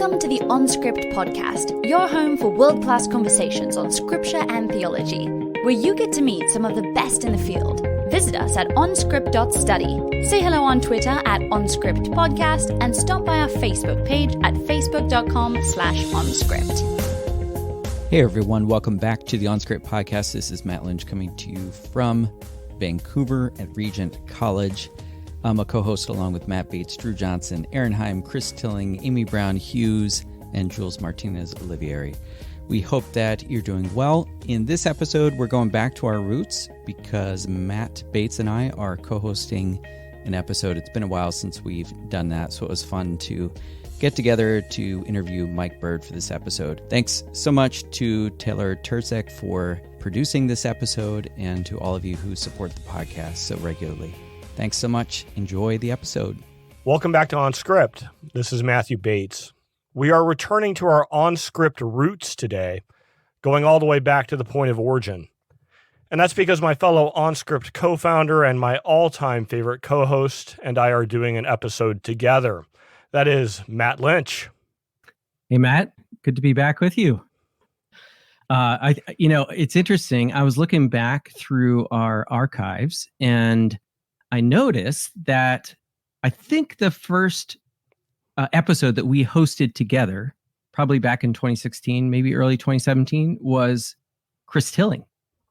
Welcome to the OnScript podcast, your home for world-class conversations on scripture and theology, where you get to meet some of the best in the field. Visit us at onscript.study. Say hello on Twitter at onscriptpodcast and stop by our Facebook page at facebook.com/onscript. Hey everyone, welcome back to the OnScript podcast. This is Matt Lynch coming to you from Vancouver at Regent College. I'm a co-host along with Matt Bates, Drew Johnson, Aaron Heim, Chris Tilling, Amy Brown Hughes, and Jules Martinez Olivieri. We hope that you're doing well. In this episode, we're going back to our roots because Matt Bates and I are co-hosting an episode. It's been a while since we've done that, so it was fun to get together to interview Mike Bird for this episode. Thanks so much to Taylor Terzek for producing this episode and to all of you who support the podcast so regularly. Thanks so much. Enjoy the episode. Welcome back to OnScript. This is Matthew Bates. We are returning to our OnScript roots today, going all the way back to the point of origin. And that's because my fellow OnScript co-founder and my all-time favorite co-host and I are doing an episode together. That is Matt Lynch. Hey, Matt. Good to be back with you. It's interesting. I was looking back through our archives and I noticed that I think the first episode that we hosted together, probably back in 2016, maybe early 2017, was Chris Tilling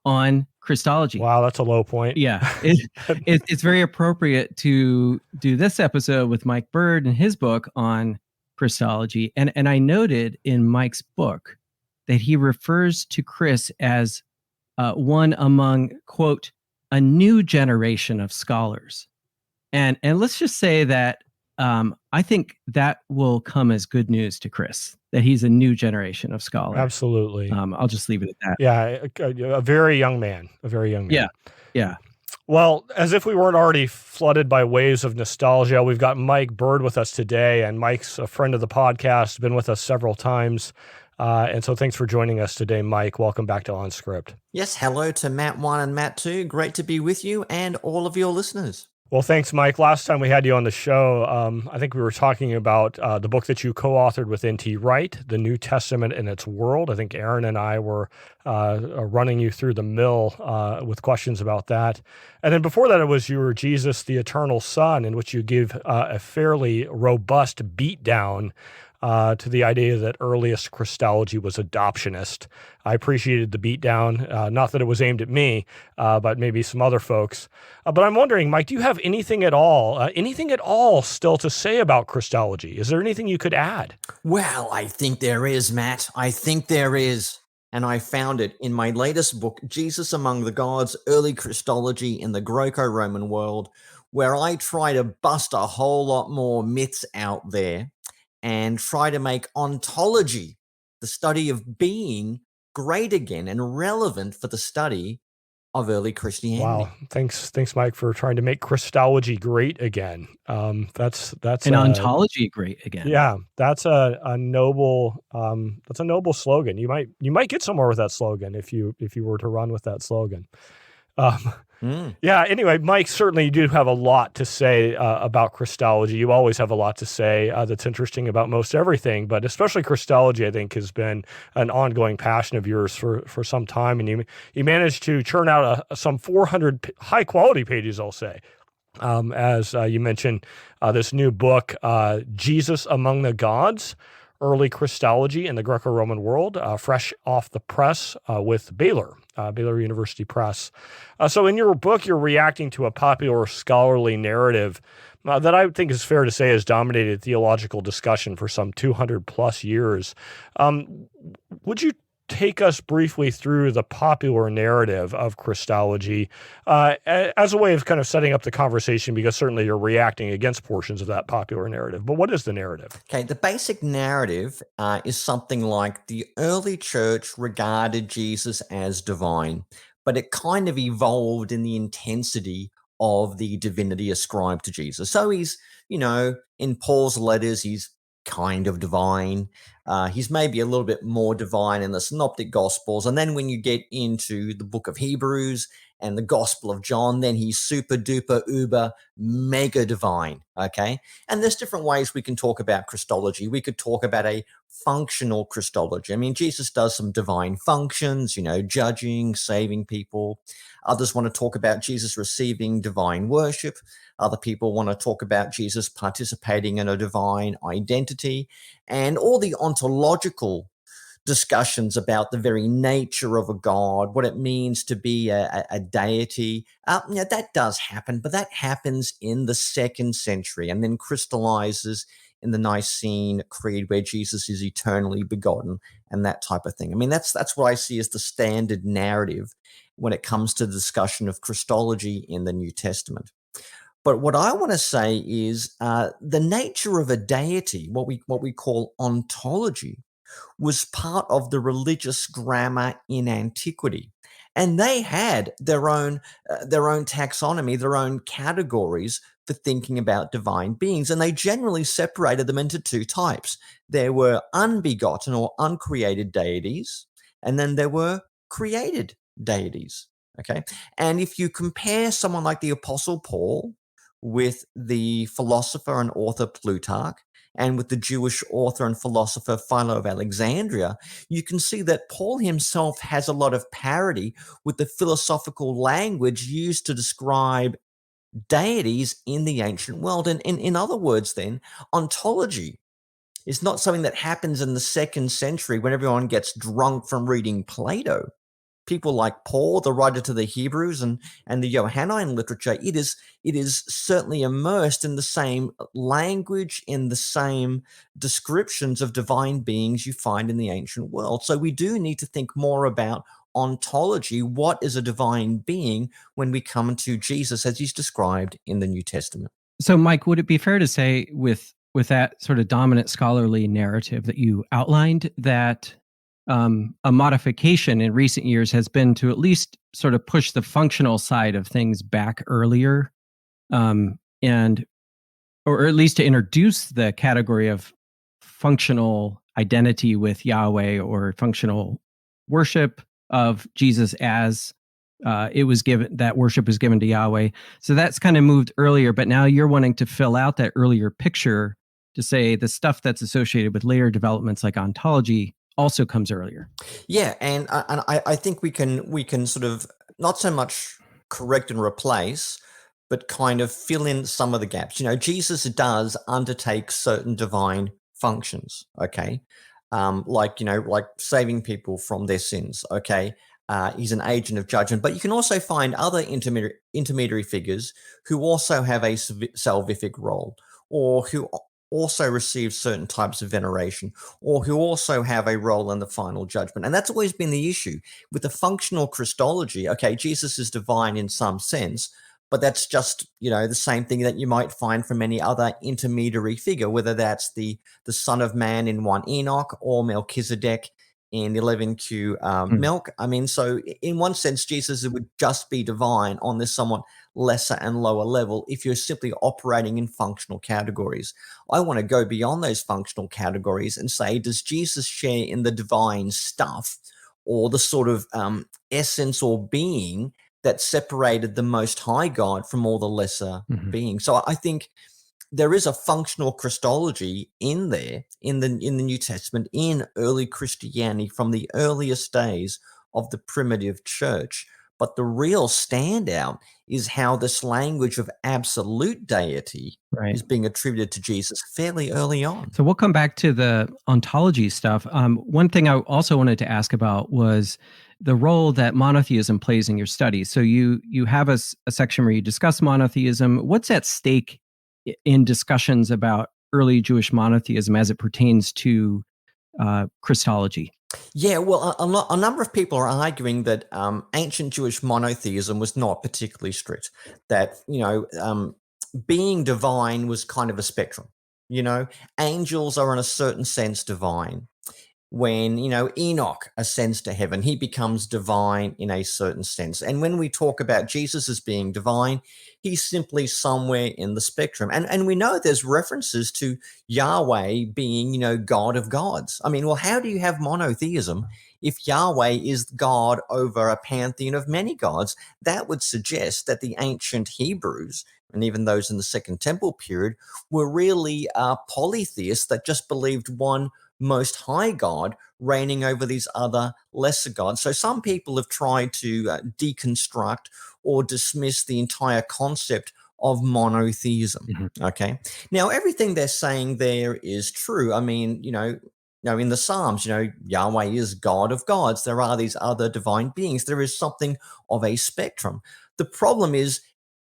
on Christology. Wow, that's a low point. Yeah, it's very appropriate to do this episode with Mike Bird and his book on Christology. And I noted in Mike's book that he refers to Chris as one among, quote, a new generation of scholars. And let's just say that I think that will come as good news to Chris, that he's a new generation of scholars. Absolutely. I'll just leave it at that. Yeah, a very young man. Yeah. Well, as if we weren't already flooded by waves of nostalgia, we've got Mike Bird with us today, and Mike's a friend of the podcast, been with us several times. And so thanks for joining us today, Mike. Welcome back to OnScript. Yes, hello to Matt 1 and Matt 2. Great to be with you and all of your listeners. Well, thanks, Mike. Last time we had you on the show, I think we were talking about the book that you co-authored with N.T. Wright, The New Testament and Its World. I think Aaron and I were running you through the mill with questions about that. And then before that, it was your Jesus, the Eternal Son, in which you give a fairly robust beatdown to the idea that earliest Christology was adoptionist. I appreciated the beatdown, not that it was aimed at me, but maybe some other folks. But I'm wondering, Mike, do you have anything at all still to say about Christology? Is there anything you could add? Well, I think there is, Matt. I think there is. And I found it in my latest book, Jesus Among the Gods, Early Christology in the Greco-Roman World, where I try to bust a whole lot more myths out there and try to make ontology, the study of being, great again and relevant for the study of early Christianity. Wow. Thanks, Mike, for trying to make Christology great again. That's an ontology great again. Yeah, that's a noble slogan. You might get somewhere with that slogan if you were to run with that slogan. Yeah, anyway, Mike, certainly you do have a lot to say about Christology. You always have a lot to say that's interesting about most everything, but especially Christology, I think, has been an ongoing passion of yours for some time, and you managed to churn out some 400 high-quality pages, I'll say. As you mentioned, this new book, Jesus Among the Gods, Early Christology in the Greco-Roman World, fresh off the press with Baylor University Press. So in your book, you're reacting to a popular scholarly narrative that I think is fair to say has dominated theological discussion for some 200 plus years. Would you take us briefly through the popular narrative of Christology as a way of kind of setting up the conversation, because certainly you're reacting against portions of that popular narrative. But what is the narrative? Okay, the basic narrative is something like the early church regarded Jesus as divine, but it kind of evolved in the intensity of the divinity ascribed to Jesus. So he's, in Paul's letters, he's kind of divine. He's maybe a little bit more divine in the Synoptic Gospels. And then when you get into the book of Hebrews and the Gospel of John, then he's super duper uber mega divine. Okay. And there's different ways we can talk about Christology. We could talk about a functional Christology. I mean, Jesus does some divine functions, judging, saving people. Others want to talk about Jesus receiving divine worship. Other people want to talk about Jesus participating in a divine identity, and all the ontological discussions about the very nature of a God, what it means to be a deity. That does happen, but that happens in the 2nd century and then crystallizes in the Nicene Creed, where Jesus is eternally begotten and that type of thing. I mean, that's what I see as the standard narrative when it comes to the discussion of Christology in the New Testament. But what I want to say is the nature of a deity, what we call ontology, was part of the religious grammar in antiquity. And they had their own taxonomy, their own categories for thinking about divine beings. And they generally separated them into 2 types. There were unbegotten or uncreated deities, and then there were created deities. Okay. And if you compare someone like the Apostle Paul with the philosopher and author Plutarch, and with the Jewish author and philosopher Philo of Alexandria, you can see that Paul himself has a lot of parity with the philosophical language used to describe deities in the ancient world. And in other words, then, ontology is not something that happens in the 2nd century when everyone gets drunk from reading Plato. People like Paul, the writer to the Hebrews, and the Johannine literature, it is certainly immersed in the same language, in the same descriptions of divine beings you find in the ancient world. So we do need to think more about ontology. What is a divine being when we come to Jesus as he's described in the New Testament? So, Mike, would it be fair to say with that sort of dominant scholarly narrative that you outlined that a modification in recent years has been to at least sort of push the functional side of things back earlier, or at least to introduce the category of functional identity with Yahweh or functional worship of Jesus as it was given, that worship was given to Yahweh. So that's kind of moved earlier, but now you're wanting to fill out that earlier picture to say the stuff that's associated with later developments like ontology also comes earlier. Yeah, and I think we can sort of not so much correct and replace, but kind of fill in some of the gaps. Jesus does undertake certain divine functions, okay? Like saving people from their sins, okay? He's an agent of judgment, but you can also find other intermediary figures who also have a salvific role, or who also receive certain types of veneration, or who also have a role in the final judgment. And that's always been the issue with the functional Christology. Okay, Jesus is divine in some sense, but that's just, the same thing that you might find from any other intermediary figure, whether that's the Son of Man in 1 Enoch or Melchizedek in 11q Milk. I mean, so in one sense, Jesus would just be divine on this somewhat lesser and lower level if you're simply operating in functional categories. I want to go beyond those functional categories and say, does Jesus share in the divine stuff, or the sort of essence or being that separated the Most High God from all the lesser beings? So I think there is a functional Christology in there in the New Testament, in early Christianity from the earliest days of the primitive church. But the real standout is how this language of absolute deity is being attributed to Jesus fairly early on. So we'll come back to the ontology stuff. One thing I also wanted to ask about was the role that monotheism plays in your studies. So you have a section where you discuss monotheism. What's at stake in discussions about early Jewish monotheism as it pertains to Christology? Yeah, well, a number of people are arguing that ancient Jewish monotheism was not particularly strict, that, being divine was kind of a spectrum. Angels are in a certain sense divine. when, Enoch ascends to heaven, he becomes divine in a certain sense. And when we talk about Jesus as being divine, he's simply somewhere in the spectrum. And we know there's references to Yahweh being, God of gods. I mean, well, how do you have monotheism if Yahweh is God over a pantheon of many gods? That would suggest that the ancient Hebrews, and even those in the Second Temple period, were really polytheists that just believed one most high God reigning over these other lesser gods. So some people have tried to deconstruct or dismiss the entire concept of monotheism. Mm-hmm. Okay. Now, everything they're saying there is true. I mean, in the Psalms, Yahweh is God of gods. There are these other divine beings. There is something of a spectrum. The problem is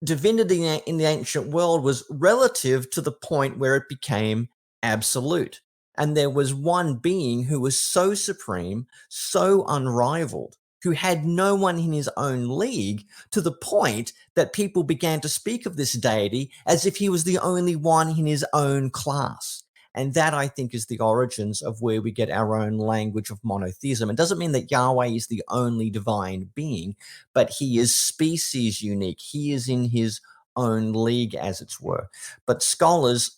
divinity in the ancient world was relative to the point where it became absolute. And there was one being who was so supreme, so unrivaled, who had no one in his own league, to the point that people began to speak of this deity as if he was the only one in his own class. And that, I think, is the origins of where we get our own language of monotheism. It doesn't mean that Yahweh is the only divine being, but he is species unique. He is in his own league, as it were. But scholars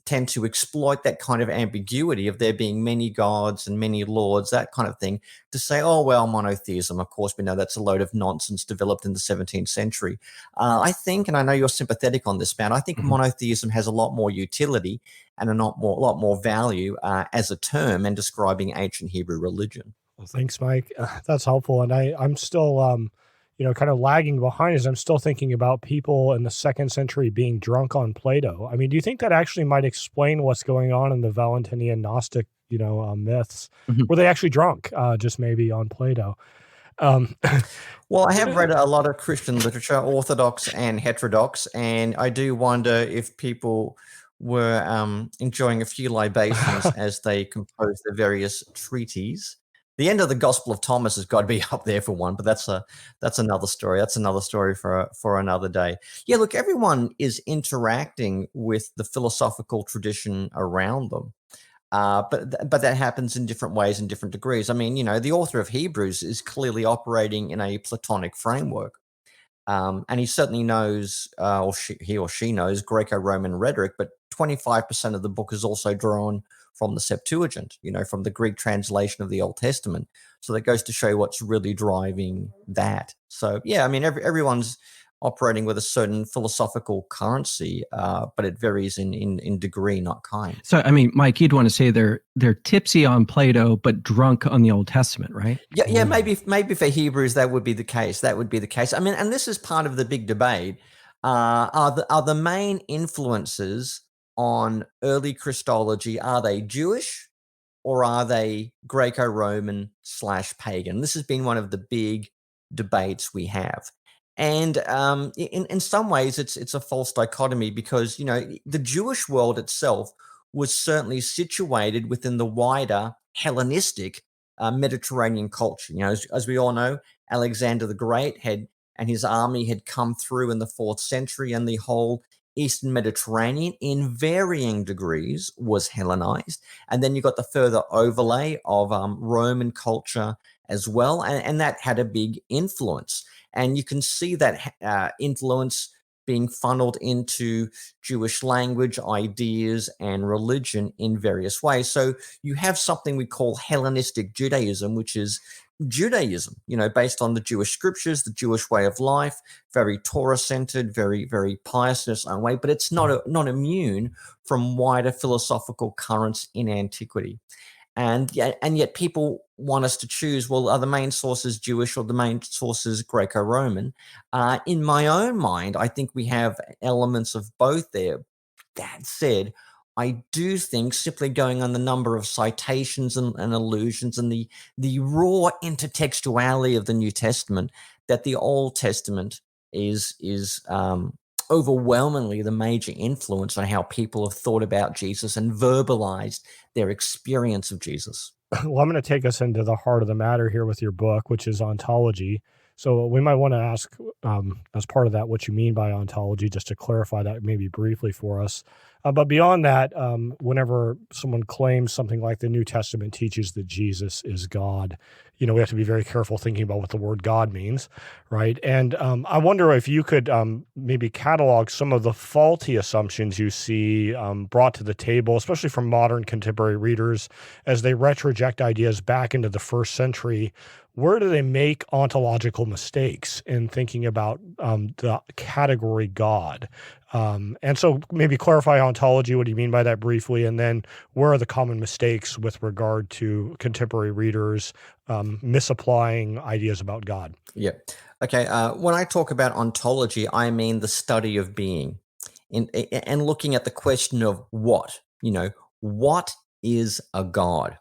tend to exploit that kind of ambiguity of there being many gods and many lords, that kind of thing, to say, oh, well, monotheism, of course, we know that's a load of nonsense developed in the 17th century. I think, and I know you're sympathetic on this, Matt, I think monotheism has a lot more utility and a lot more value as a term and describing ancient Hebrew religion. Well, thanks, Mike. That's helpful. And I'm still, kind of lagging behind as I'm still thinking about people in the 2nd century being drunk on Plato. I mean, do you think that actually might explain what's going on in the Valentinian Gnostic, myths? Were they actually drunk, just maybe on Plato? Well, I have read a lot of Christian literature, orthodox and heterodox, and I do wonder if people were enjoying a few libations as they composed their various treatises. The end of the Gospel of Thomas has got to be up there for one, but that's another story. That's another story for another day. Yeah, look, everyone is interacting with the philosophical tradition around them, but that happens in different ways and different degrees. I mean, the author of Hebrews is clearly operating in a Platonic framework, and he certainly knows, he or she knows Greco-Roman rhetoric, but 25% of the book is also drawn from the Septuagint, from the Greek translation of the Old Testament. So that goes to show what's really driving that. So, yeah, I mean, everyone's operating with a certain philosophical currency, but it varies in degree, not kind. So, I mean, Mike, you'd want to say they're tipsy on Plato, but drunk on the Old Testament, right? Yeah, maybe for Hebrews that would be the case. That would be the case. I mean, and this is part of the big debate. Are the main influences on early Christology, are they Jewish or are they Greco-Roman /pagan? This has been one of the big debates we have. And in some ways, it's a false dichotomy because, the Jewish world itself was certainly situated within the wider Hellenistic Mediterranean culture. As we all know, Alexander the Great and his army had come through in the 4th century, and the whole Eastern Mediterranean in varying degrees was Hellenized. And then you got the further overlay of Roman culture as well. And that had a big influence. And you can see that influence being funneled into Jewish language, ideas, and religion in various ways. So you have something we call Hellenistic Judaism, which is Judaism, based on the Jewish scriptures, the Jewish way of life, very Torah-centered, very, very pious in its own way, but it's not immune from wider philosophical currents in antiquity. And yet people want us to choose, well, are the main sources Jewish or the main sources Greco-Roman? In my own mind, I think we have elements of both there. That said, I do think simply going on the number of citations and allusions and the raw intertextuality of the New Testament, that the Old Testament is overwhelmingly the major influence on how people have thought about Jesus and verbalized their experience of Jesus. Well, I'm going to take us into the heart of the matter here with your book, which is ontology. So we might want to ask, as part of that, what you mean by ontology, just to clarify that maybe briefly for us. But beyond that, whenever someone claims something like the New Testament teaches that Jesus is God, we have to be very careful thinking about what the word God means, right? And I wonder if you could maybe catalog some of the faulty assumptions you see brought to the table, especially from modern contemporary readers, as they retroject ideas back into the first century. Where do they make ontological mistakes in thinking about the category God? And so maybe clarify ontology. What do you mean by that briefly? And then where are the common mistakes with regard to contemporary readers misapplying ideas about God? Yeah. Okay. When I talk about ontology, I mean the study of being and looking at the question of what, what is a God?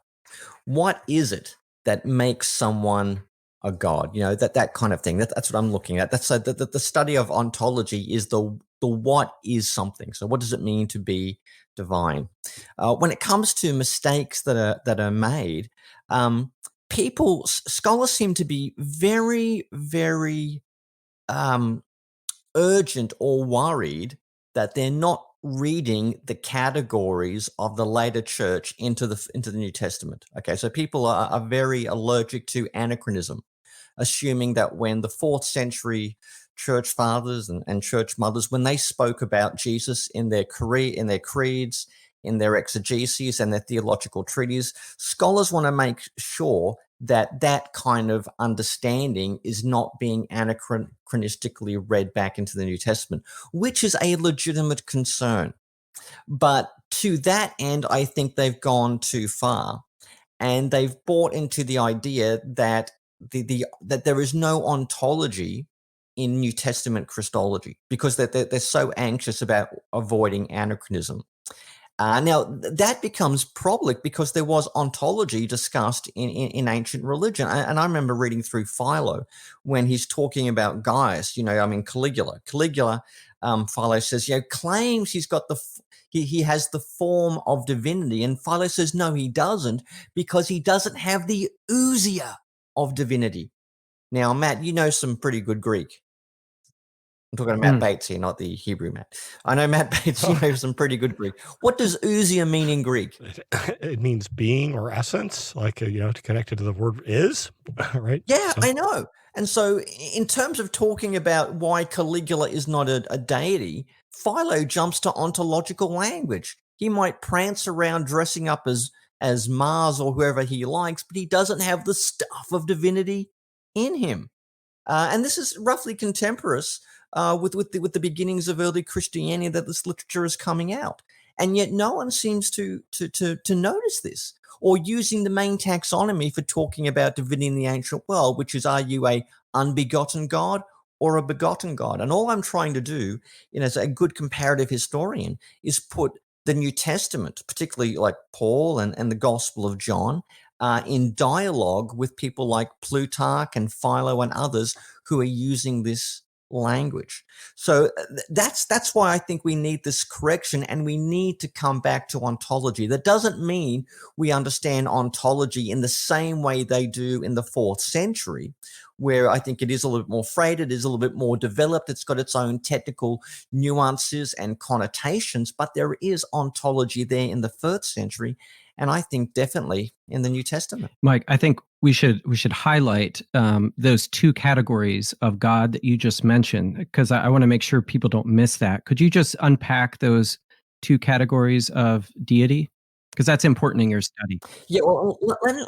What is it that makes someone a god? That kind of thing. That's what I'm looking at. That's the study of ontology is the what is something. So what does it mean to be divine? When it comes to mistakes that are made, scholars seem to be very, very urgent or worried that they're not reading the categories of the later church into the New Testament. Okay, so people are very allergic to anachronism, assuming that when the 4th century church fathers and church mothers, when they spoke about Jesus in their creeds, in their exegeses and their theological treatises, scholars want to make sure that kind of understanding is not being anachronistically read back into the New Testament, which is a legitimate concern. But to that end, I think they've gone too far, and they've bought into the idea that that there is no ontology in New Testament Christology because they're so anxious about avoiding anachronism. Now, that becomes problematic because there was ontology discussed in ancient religion. And I remember reading through Philo when he's talking about Gaius, Caligula. Philo says, claims he's got he has the form of divinity. And Philo says, no, he doesn't, because he doesn't have the ousia of divinity. Now, Matt, you know some pretty good Greek. I'm talking to Matt Bates here, not the Hebrew Matt. I know Matt Bates, you know some pretty good Greek. What does ousia mean in Greek? It means being or essence, like, to connect it to the word is, right? Yeah, so. I know. And so in terms of talking about why Caligula is not a deity, Philo jumps to ontological language. He might prance around dressing up as Mars or whoever he likes, but he doesn't have the stuff of divinity in him. And this is roughly contemporaneous with the beginnings of early Christianity that this literature is coming out. And yet no one seems to notice this, or using the main taxonomy for talking about divinity in the ancient world, which is, are you a unbegotten God or a begotten God? And all I'm trying to do, as a good comparative historian, is put the New Testament, particularly like Paul and the Gospel of John, in dialogue with people like Plutarch and Philo and others who are using this language. So that's why I think we need this correction, and we need to come back to ontology. That doesn't mean we understand ontology in the same way they do in the 4th century, where I think it is a little bit more frayed, it is a little bit more developed, it's got its own technical nuances and connotations, but there is ontology there in the 1st century, and I think definitely in the New Testament. Mike, I think we should highlight those two categories of God that you just mentioned, because I want to make sure people don't miss that. Could you just unpack those two categories of deity? Because that's important in your study. Yeah, well,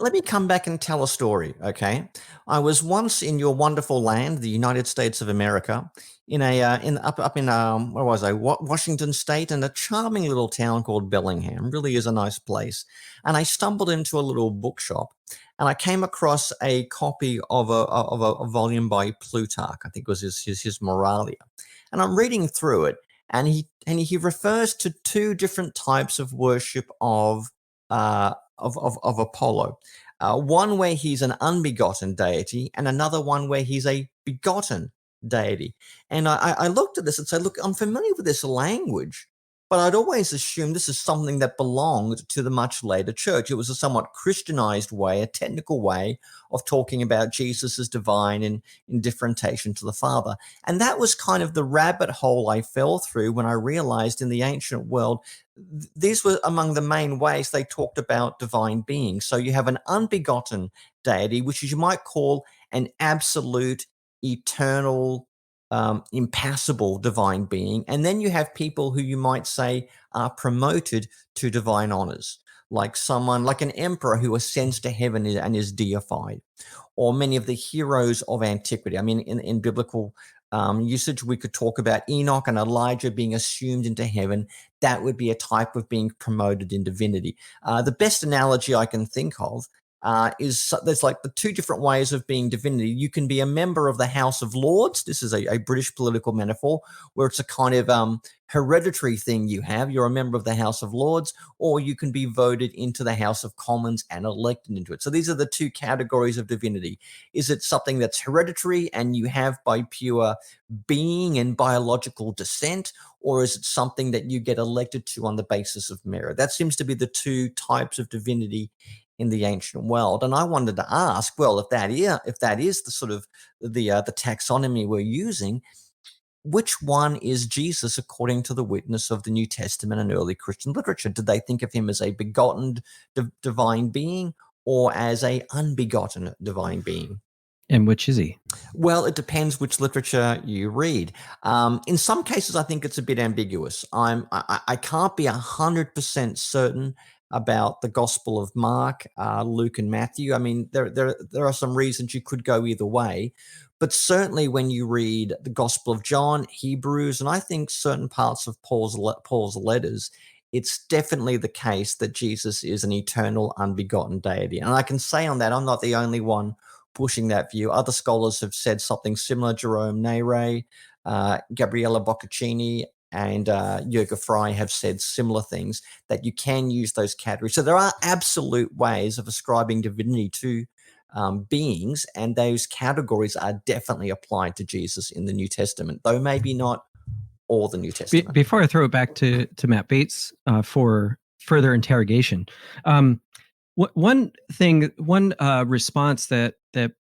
let me come back and tell a story, okay? I was once in your wonderful land, the United States of America, up in where was I? Washington State, in a charming little town called Bellingham. Really is a nice place. And I stumbled into a little bookshop, and I came across a copy of a volume by Plutarch. I think it was his Moralia, and I'm reading through it. And he refers to two different types of worship of Apollo. One where he's an unbegotten deity, and another one where he's a begotten deity. And I looked at this and said, look, I'm familiar with this language, But I'd always assumed this is something that belonged to the much later church. It was a somewhat Christianized way, a technical way of talking about Jesus as divine and in differentiation to the Father. And that was kind of the rabbit hole I fell through when I realized in the ancient world, these were among the main ways they talked about divine beings. So you have an unbegotten deity, which you might call an absolute, eternal, impassible divine being. And then you have people who you might say are promoted to divine honors, like someone like an emperor who ascends to heaven and is deified, or many of the heroes of antiquity. I mean, in biblical usage, we could talk about Enoch and Elijah being assumed into heaven. That would be a type of being promoted in divinity. The best analogy I can think of is there's like the two different ways of being divinity. You can be a member of the House of Lords. This is a British political metaphor where it's a kind of hereditary thing you have. You're a member of the House of Lords, or you can be voted into the House of Commons and elected into it. So these are the two categories of divinity. Is it something that's hereditary and you have by pure being and biological descent, or is it something that you get elected to on the basis of merit? That seems to be the two types of divinity in the ancient world. And I wanted to ask, well, if that is the sort of the taxonomy we're using, which one is Jesus according to the witness of the New Testament and early Christian literature? Did they think of him as a begotten divine being or as a unbegotten divine being? And which is he? Well, it depends which literature you read. In some cases, I think it's a bit ambiguous. I can't be 100% certain about the Gospel of Mark, Luke, and Matthew. I mean, there are some reasons you could go either way, but certainly when you read the Gospel of John, Hebrews, and I think certain parts of Paul's letters, it's definitely the case that Jesus is an eternal, unbegotten deity. And I can say on that, I'm not the only one pushing that view. Other scholars have said something similar. Jerome Nere, Gabriella Boccaccini, and Jürgen Frey have said similar things, that you can use those categories. So there are absolute ways of ascribing divinity to beings, and those categories are definitely applied to Jesus in the New Testament, though maybe not all the New Testament. Before I throw it back to Matt Bates for further interrogation, one response that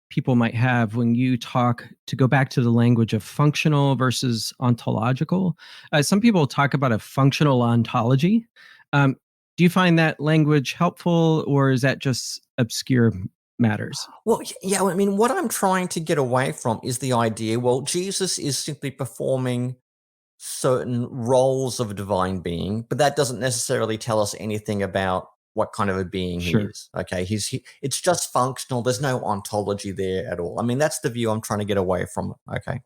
people might have when you talk, to go back to the language of functional versus ontological, some people talk about a functional ontology. Do you find that language helpful, or is that just obscure matters? Well, yeah, I mean, what I'm trying to get away from is the idea, well, Jesus is simply performing certain roles of a divine being, but that doesn't necessarily tell us anything about what kind of a being he is. Okay, it's just functional. There's no ontology there at all. I mean, that's the view I'm trying to get away from. Okay,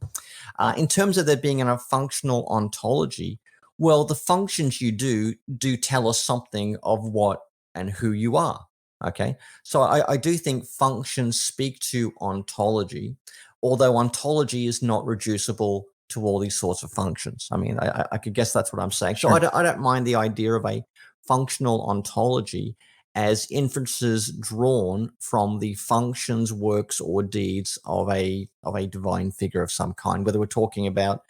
in terms of there being a functional ontology, well, the functions you do tell us something of what and who you are. Okay, so I do think functions speak to ontology, although ontology is not reducible to all these sorts of functions. I mean, I could guess that's what I'm saying. So I don't mind the idea of a functional ontology as inferences drawn from the functions, works, or deeds of a divine figure of some kind, whether we're talking about,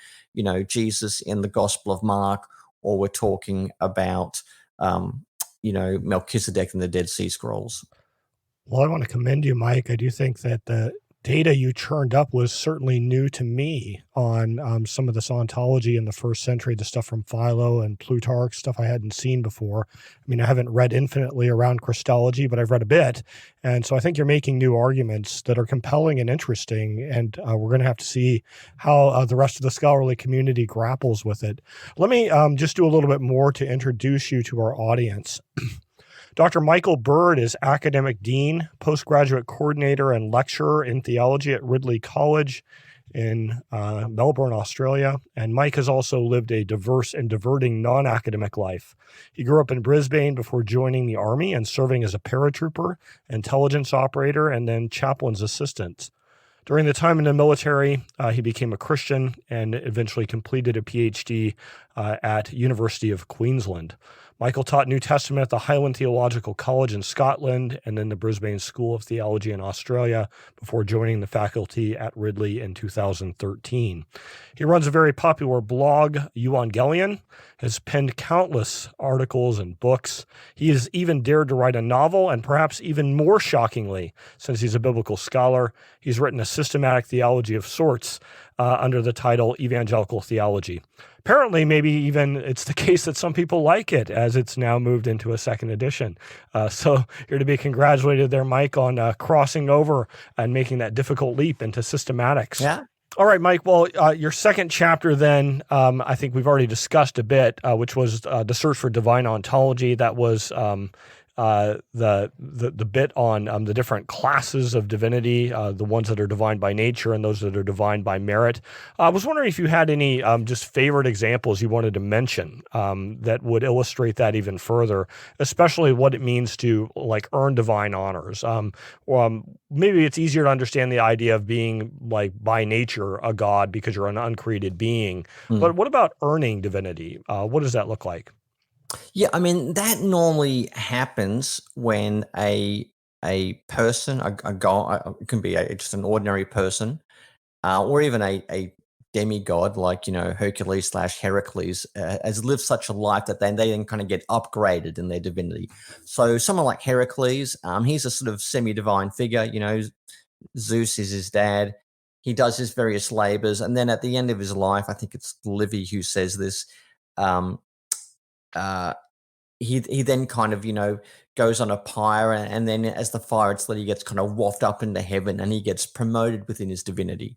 Jesus in the Gospel of Mark, or we're talking about, Melchizedek in the Dead Sea Scrolls. Well, I want to commend you, Mike. I do think that the data you churned up was certainly new to me on some of this ontology in the first century, the stuff from Philo and Plutarch, stuff I hadn't seen before. I mean, I haven't read infinitely around Christology, but I've read a bit. And so I think you're making new arguments that are compelling and interesting, and we're going to have to see how the rest of the scholarly community grapples with it. Let me just do a little bit more to introduce you to our audience. Dr. Michael Bird is academic dean, postgraduate coordinator, and lecturer in theology at Ridley College in Melbourne, Australia. And Mike has also lived a diverse and diverting non-academic life. He grew up in Brisbane before joining the Army and serving as a paratrooper, intelligence operator, and then chaplain's assistant. During the time in the military, he became a Christian and eventually completed a PhD at University of Queensland. Michael taught New Testament at the Highland Theological College in Scotland and then the Brisbane School of Theology in Australia before joining the faculty at Ridley in 2013. He runs a very popular blog, Evangelion, has penned countless articles and books. He has even dared to write a novel, and perhaps even more shockingly, since he's a biblical scholar, he's written a systematic theology of sorts under the title Evangelical Theology. Apparently, maybe even it's the case that some people like it, as it's now moved into a second edition. So you're to be congratulated there, Mike, on crossing over and making that difficult leap into systematics. Yeah. All right, Mike. Well, your second chapter then, I think we've already discussed a bit, which was the search for divine ontology. That was the bit on the different classes of divinity, the ones that are divine by nature and those that are divine by merit. I was wondering if you had any just favorite examples you wanted to mention that would illustrate that even further, especially what it means to like earn divine honors. Maybe it's easier to understand the idea of being like by nature a god because you're an uncreated being. But what about earning divinity? What does that look like? Yeah, I mean, that normally happens when a person, a god, it can be just an ordinary person, or even a demigod like, Hercules / Heracles, has lived such a life that they then kind of get upgraded in their divinity. So someone like Heracles, he's a sort of semi-divine figure, Zeus is his dad. He does his various labors. And then at the end of his life, I think it's Livy who says this, he then kind of, goes on a pyre, and then as the fire it's lit, he gets kind of wafted up into heaven and he gets promoted within his divinity.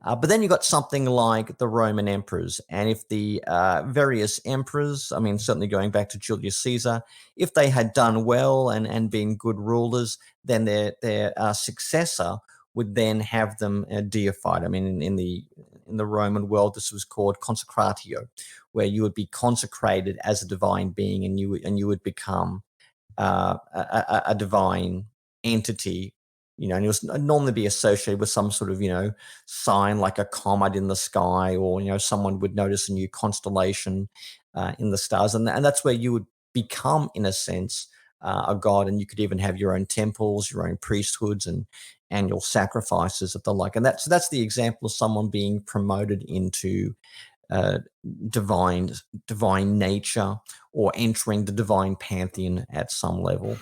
But then you got something like the Roman emperors, and if the various emperors, I mean, certainly going back to Julius Caesar, if they had done well and been good rulers, then their successor would then have them deified. I mean, in the Roman world, this was called consecratio, where you would be consecrated as a divine being, and you would become a divine entity, and it was normally be associated with some sort of, sign like a comet in the sky, or, someone would notice a new constellation in the stars. And that's where you would become, in a sense, a god, and you could even have your own temples, your own priesthoods, and annual sacrifices of the like. And that's the example of someone being promoted into divine nature, or entering the divine pantheon at some level.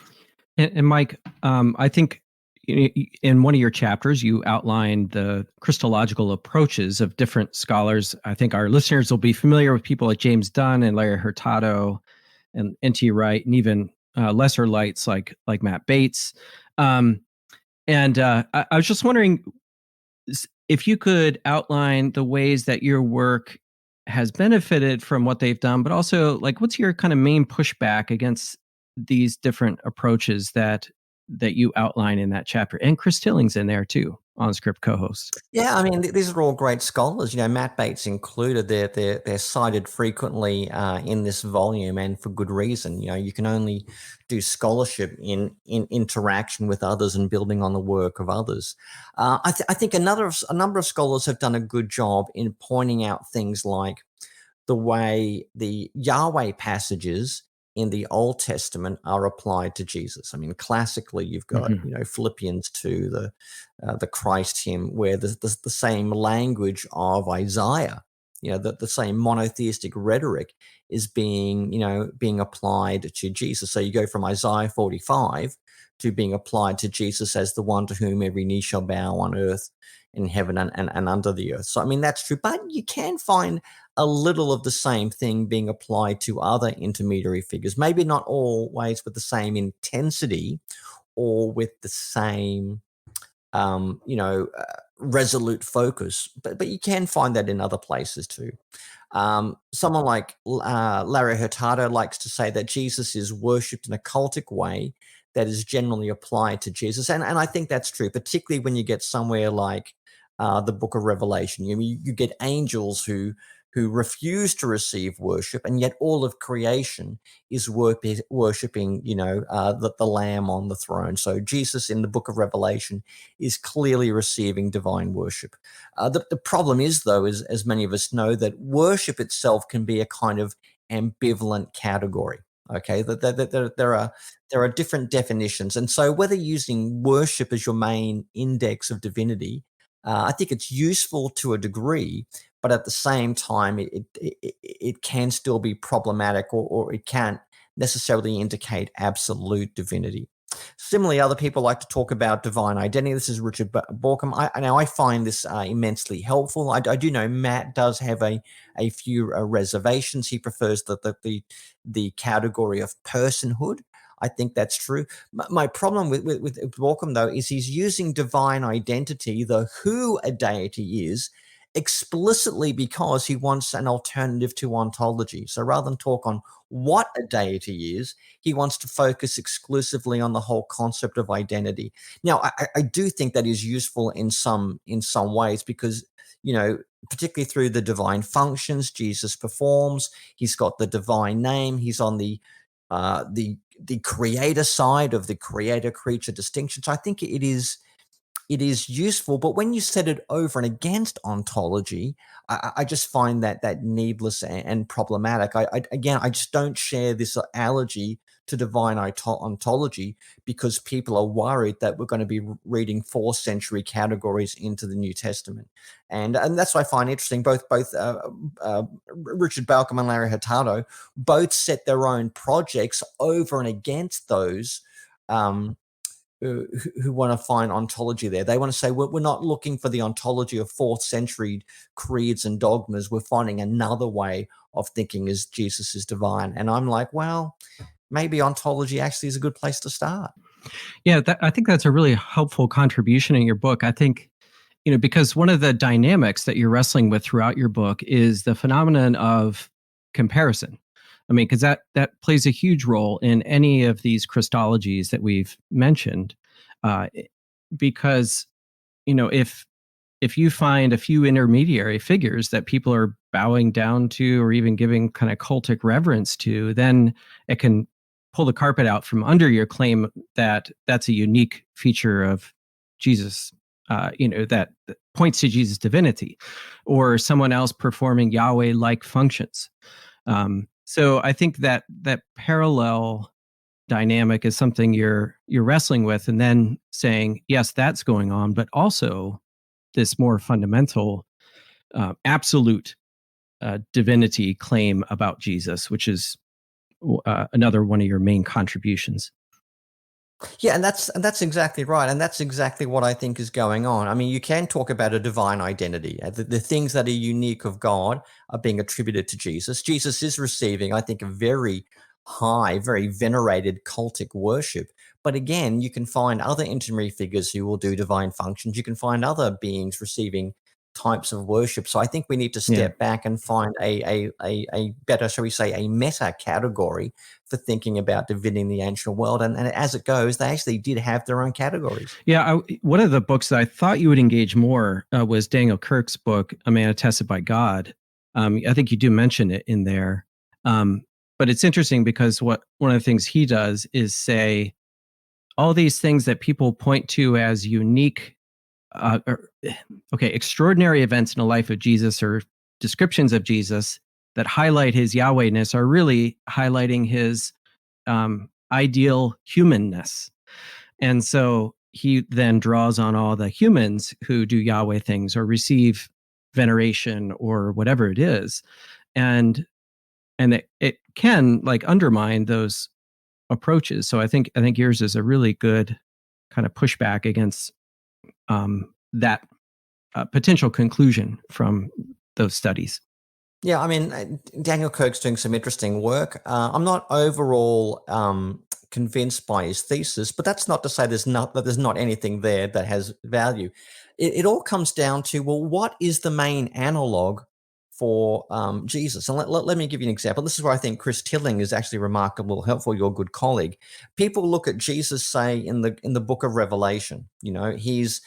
And Mike, I think in one of your chapters, you outlined the Christological approaches of different scholars. I think our listeners will be familiar with people like James Dunn and Larry Hurtado and N.T. Wright, and even lesser lights like Matt Bates. I was just wondering if you could outline the ways that your work has benefited from what they've done, but also like what's your kind of main pushback against these different approaches that you outline in that chapter. And Chris Tilling's in there too, OnScript co-host. Yeah, I mean, these are all great scholars. Matt Bates included. They're cited frequently in this volume, and for good reason. You can only do scholarship in interaction with others and building on the work of others. I think a number of scholars have done a good job in pointing out things like the way the Yahweh passages in the Old Testament are applied to Jesus. I mean, classically, you've got Philippians 2, the Christ hymn, where the same language of Isaiah, the same monotheistic rhetoric is being applied to Jesus. So you go from Isaiah 45 to being applied to Jesus as the one to whom every knee shall bow on earth, in heaven, and under the earth. So I mean, that's true, but you can find a little of the same thing being applied to other intermediary figures, maybe not always with the same intensity or with the same resolute focus, but you can find that in other places too. Someone like Larry Hurtado likes to say that Jesus is worshipped in a cultic way that is generally applied to Jesus, and I think that's true, particularly when you get somewhere like the Book of Revelation. You get angels who refuse to receive worship, and yet all of creation is worshiping, the Lamb on the throne. So Jesus in the Book of Revelation is clearly receiving divine worship. The problem is, though, as many of us know, that worship itself can be a kind of ambivalent category. Okay, there are different definitions, and so whether using worship as your main index of divinity, I think it's useful to a degree, but at the same time, it can still be problematic, or it can't necessarily indicate absolute divinity. Similarly, other people like to talk about divine identity. This is Richard Borkham. I find this immensely helpful. I do know Matt does have a few reservations. He prefers the category of personhood. I think that's true. My problem with Borkham, though, is he's using divine identity, the who a deity is, explicitly because he wants an alternative to ontology. So rather than talk on what a deity is, he wants to focus exclusively on the whole concept of identity. Now, I do think that is useful in some ways, because, particularly through the divine functions Jesus performs, he's got the divine name, he's on the creator side of the creator-creature distinction. So I think it is useful, but when you set it over and against ontology, I just find that needless and problematic. I just don't share this allergy to divine ontology, because people are worried that we're going to be reading 4th century categories into the New Testament, and that's what I find interesting. Both Richard Balcom and Larry Hurtado both set their own projects over and against those who want to find ontology there. They want to say, we're not looking for the ontology of 4th century creeds and dogmas. We're finding another way of thinking as Jesus is divine. And I'm like, well, maybe ontology actually is a good place to start. Yeah, I think that's a really helpful contribution in your book. I think, because one of the dynamics that you're wrestling with throughout your book is the phenomenon of comparison. I mean, because that plays a huge role in any of these Christologies that we've mentioned, because if you find a few intermediary figures that people are bowing down to, or even giving kind of cultic reverence to, then it can pull the carpet out from under your claim that that's a unique feature of Jesus, that points to Jesus' divinity, or someone else performing Yahweh-like functions. So I think that parallel dynamic is something you're wrestling with, and then saying, yes, that's going on, but also this more fundamental, absolute divinity claim about Jesus, which is another one of your main contributions. Yeah, and that's exactly right, and that's exactly what I think is going on. I mean, you can talk about a divine identity. The things that are unique of God are being attributed to Jesus. Jesus is receiving, I think, a very high, very venerated cultic worship. But again, you can find other intermediary figures who will do divine functions. You can find other beings receiving types of worship. So I think we need to step back and find a better, shall we say, a meta category for thinking about divinity in the ancient world. And as it goes, they actually did have their own categories. Yeah, one of the books that I thought you would engage more was Daniel Kirk's book, A Man Attested by God. I think you do mention it in there. But it's interesting because one of the things he does is say all these things that people point to as unique, extraordinary events in the life of Jesus, or descriptions of Jesus that highlight his Yahwehness, are really highlighting his ideal humanness. And so he then draws on all the humans who do Yahweh things or receive veneration or whatever it is. And it can undermine those approaches. So I think yours is a really good kind of pushback against that potential conclusion from those studies. Yeah, I mean, Daniel Kirk's doing some interesting work. I'm not overall convinced by his thesis, but that's not to say there's not anything there that has value. It all comes down to, well, what is the main analog for Jesus? And let me give you an example. This is where I think Chris Tilling is actually remarkable, helpful, your good colleague. People look at Jesus, say, in the book of Revelation. He's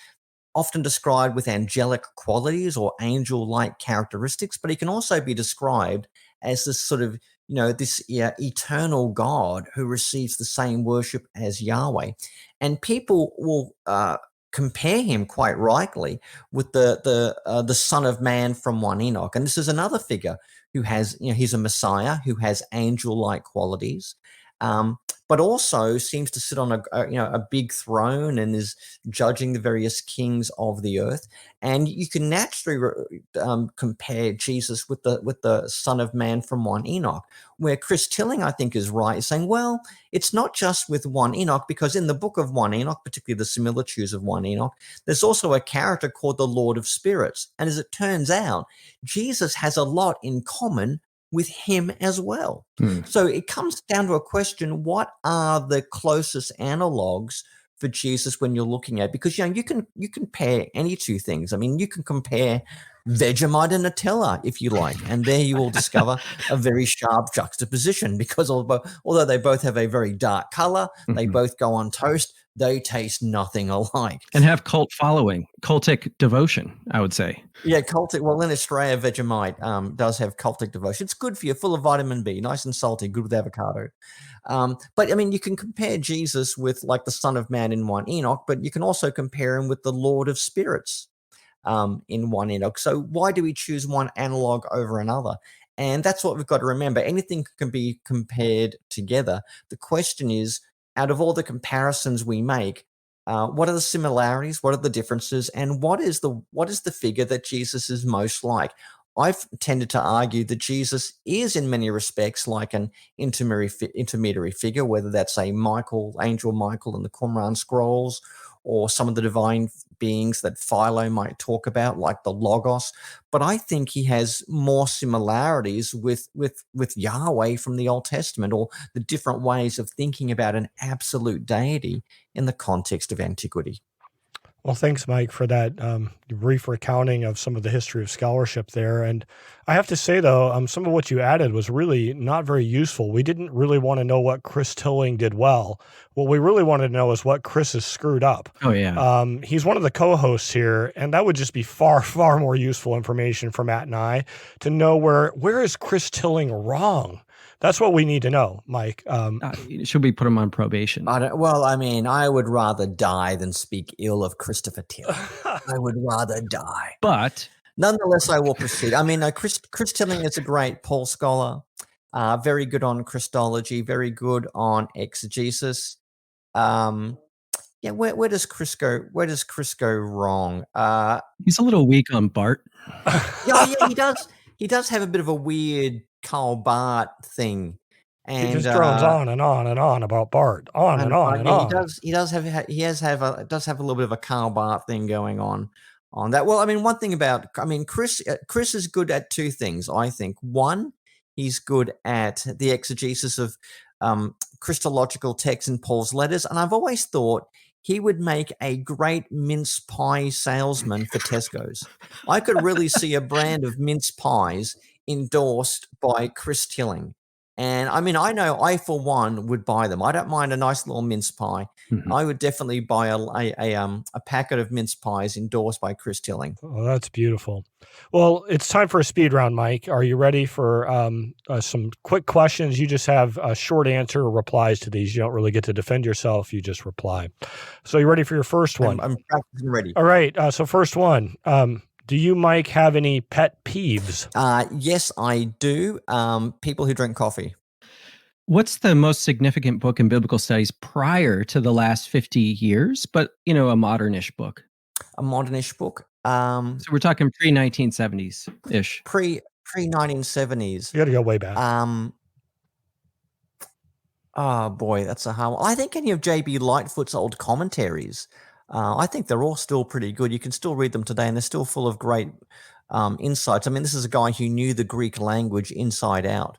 often described with angelic qualities or angel-like characteristics, but he can also be described as this sort of, this eternal God who receives the same worship as Yahweh. And people will compare him quite rightly with the Son of Man from 1 Enoch. And this is another figure who has, he's a Messiah who has angel-like qualities, but also seems to sit on a big throne and is judging the various kings of the earth. And you can naturally compare Jesus with the Son of Man from 1 Enoch, where Chris Tilling, I think, is right, saying, well, it's not just with 1 Enoch, because in the book of 1 Enoch, particularly the similitudes of 1 Enoch, there's also a character called the Lord of Spirits. And as it turns out, Jesus has a lot in common with him as well. So it comes down to a question: what are the closest analogs for Jesus when you're looking at? Because you can pair any two things. I mean, you can compare Vegemite and Nutella if you like, and there you will discover a very sharp juxtaposition, because although they both have a very dark color, they both go on toast, they taste nothing alike. And have cult following, cultic devotion, I would say. Yeah, cultic. Well, in Australia, Vegemite does have cultic devotion. It's good for you, full of vitamin B, nice and salty, good with avocado. But I mean, you can compare Jesus with like the Son of Man in 1 Enoch, but you can also compare him with the Lord of Spirits in 1 Enoch. So why do we choose one analog over another? And that's what we've got to remember. Anything can be compared together. The question is, out of all the comparisons we make, what are the similarities? What are the differences? And what is the figure that Jesus is most like? I've tended to argue that Jesus is, in many respects, like an intermediary figure, whether that's angel Michael in the Qumran scrolls, or some of the divine beings that Philo might talk about, like the Logos. But I think he has more similarities with Yahweh from the Old Testament, or the different ways of thinking about an absolute deity in the context of antiquity. Well, thanks, Mike, for that brief recounting of some of the history of scholarship there. And I have to say, though, some of what you added was really not very useful. We didn't really want to know what Chris Tilling did well. What we really wanted to know is what Chris has screwed up. Oh, yeah. He's one of the co-hosts here, and that would just be far, far more useful information for Matt and I to know where is Chris Tilling wrong. That's what we need to know, Mike. Should we put him on probation? I would rather die than speak ill of Christopher Tilling. I would rather die. But nonetheless, I will proceed. I mean, Chris Tilling is a great Paul scholar, very good on Christology, very good on exegesis. Where does Chris go? Where does Chris go wrong? He's a little weak on Bart. Yeah, he does. He does have a bit of a weird Karl Barth thing, and he just drones on and on and on about Bart, on. He does have a little bit of a Karl Barth thing going on that. Well, I mean, Chris is good at two things, I think. One, he's good at the exegesis of Christological texts in Paul's letters, and I've always thought he would make a great mince pie salesman for Tesco's. I could really see a brand of mince pies endorsed by Chris Tilling. And I mean, I know I, for one, would buy them. I don't mind a nice little mince pie. I would definitely buy a packet of mince pies endorsed by Chris Tilling. Oh, that's beautiful. Well, it's time for a speed round, Mike. Are you ready for some quick questions? You just have a short answer or replies to these. You don't really get to defend yourself. You just reply. So you ready for your first one? I'm practicing ready. All right. So first one. Do you, Mike, have any pet peeves? Yes, I do. People who drink coffee. What's the most significant book in biblical studies prior to the last 50 years, but, a modernish book? A modernish book? So we're talking pre-1970s-ish. Pre-1970s. You got to go way back. Oh, boy, that's a hard one. I think any of J.B. Lightfoot's old commentaries, I think they're all still pretty good. You can still read them today, and they're still full of great insights. I mean, this is a guy who knew the Greek language inside out,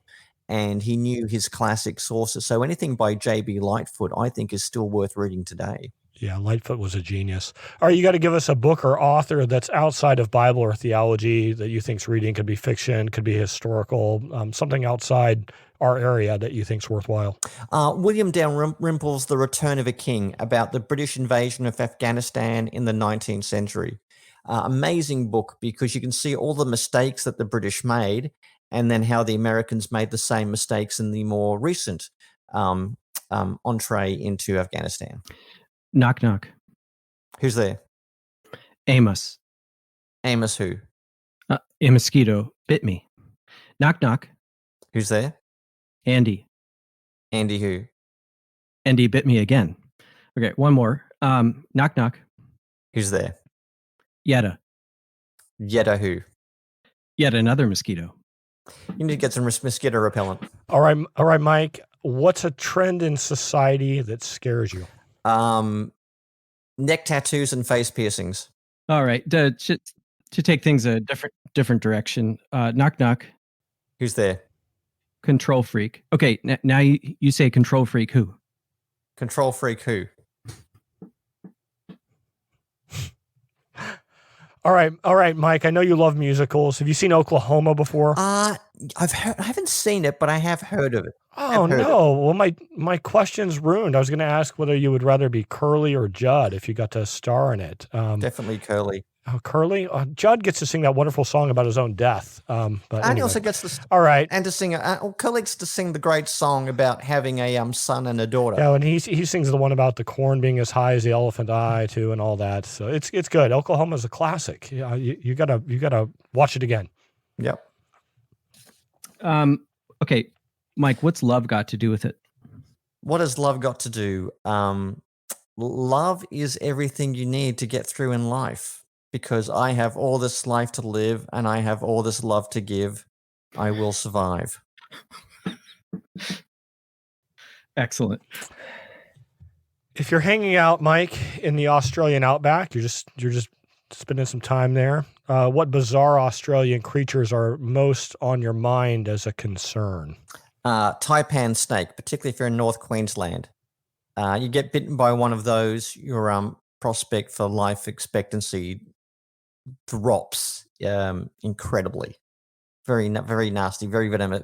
and he knew his classic sources. So anything by J.B. Lightfoot, I think, is still worth reading today. Yeah, Lightfoot was a genius. All right, you got to give us a book or author that's outside of Bible or theology that you think's reading. Could be fiction, could be historical, something outside our area that you think's worthwhile. William Dalrymple's The Return of a King, about the British invasion of Afghanistan in the 19th century. Amazing book, because you can see all the mistakes that the British made, and then how the Americans made the same mistakes in the more recent entree into Afghanistan. Knock, knock. Who's there? Amos. Amos who? A mosquito bit me. Knock, knock. Who's there? Andy. Andy who? Andy bit me again. Okay, one more. Knock, knock. Who's there? Yetta. Yetta who? Yet another mosquito. You need to get some mosquito repellent. All right, Mike. What's a trend in society that scares you? Neck tattoos and face piercings. All right, to take things a different direction. Knock, knock. Who's there? Control freak. Okay, now you say control freak who? Control freak who? All right, Mike. I know you love musicals. Have you seen Oklahoma before? I haven't seen it, but I have heard of it. Oh no! Well, my question's ruined. I was going to ask whether you would rather be Curly or Judd if you got to star in it. Definitely Curly. Oh, Curly. Judd gets to sing that wonderful song about his own death. But and anyway. he also gets to. All right. And to sing. Curly gets to sing the great song about having a son and a daughter. Yeah, and he sings the one about the corn being as high as the elephant eye too, and all that. So it's good. Oklahoma's a classic. Yeah, you gotta watch it again. Yep. Okay, Mike. What's love got to do with it? What has love got to do? Love is everything you need to get through in life. Because I have all this life to live and I have all this love to give, I will survive. Excellent. If you're hanging out, Mike, in the Australian outback, you're just spending some time there. What bizarre Australian creatures are most on your mind as a concern? Taipan snake, particularly if you're in North Queensland. You get bitten by one of those, your prospect for life expectancy drops incredibly. Very nasty, very venomous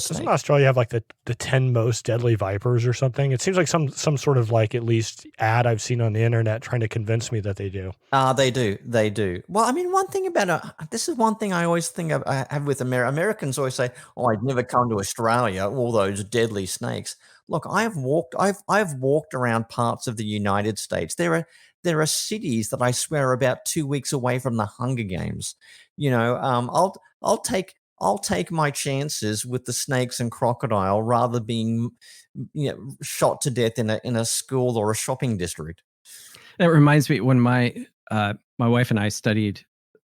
snake. Doesn't Australia have like the 10 most deadly vipers or something? It seems like some sort of like at least ad I've seen on the internet trying to convince me that they do. They do. Well, I mean, one thing about this is one thing I always think I have with Americans always say, "Oh, I'd never come to Australia, all those deadly snakes." Look, I've walked around parts of the United States. There are cities that I swear are about 2 weeks away from the Hunger Games. You know, I'll take my chances with the snakes and crocodile rather being shot to death in a school or a shopping district. That reminds me when my wife and I studied.